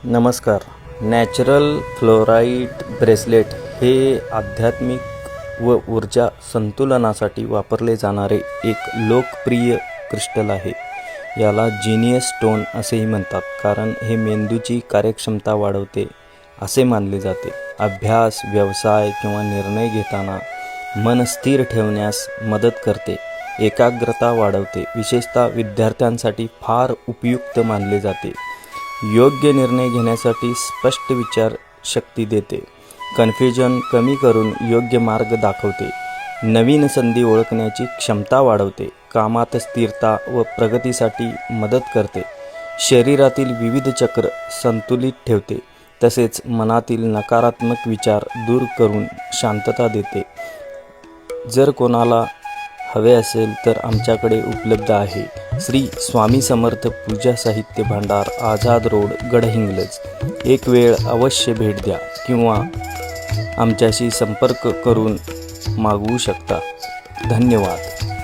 नमस्कार. Natural fluoride bracelet हे आध्यात्मिक व ऊर्जा संतुलनासाठी वापरले जाणारे एक लोकप्रिय क्रिस्टल आहे. याला जीनियस स्टोन असेही म्हणतात, कारण हे मेंदूची कार्यक्षमता वाढवते असे मानले जाते. अभ्यास, व्यवसाय किंवा निर्णय घेताना मन स्थिर ठेवण्यास मदत करते, एकाग्रता वाढवते. विशेषतः विद्यार्थ्यांसाठी फार उपयुक्त मानले जाते. योग्य निर्णय घेण्यासाठी स्पष्ट विचार शक्ती देते. कन्फ्युजन कमी करून योग्य मार्ग दाखवते. नवीन संधी ओळखण्याची क्षमता वाढवते. कामात स्थिरता व प्रगतीसाठी मदत करते. शरीरातील विविध चक्र संतुलित ठेवते. तसेच मनातील नकारात्मक विचार दूर करून शांतता देते. जर कोणाला हवे असेल तर आमच्याकडे उपलब्ध आहे. श्री स्वामी समर्थ पूजा साहित्य भांडार, आझाद रोड, गडहिंग्लज. एक वेळ अवश्य भेट द्या किंवा आमच्याशी संपर्क करून मागवू शकता. धन्यवाद.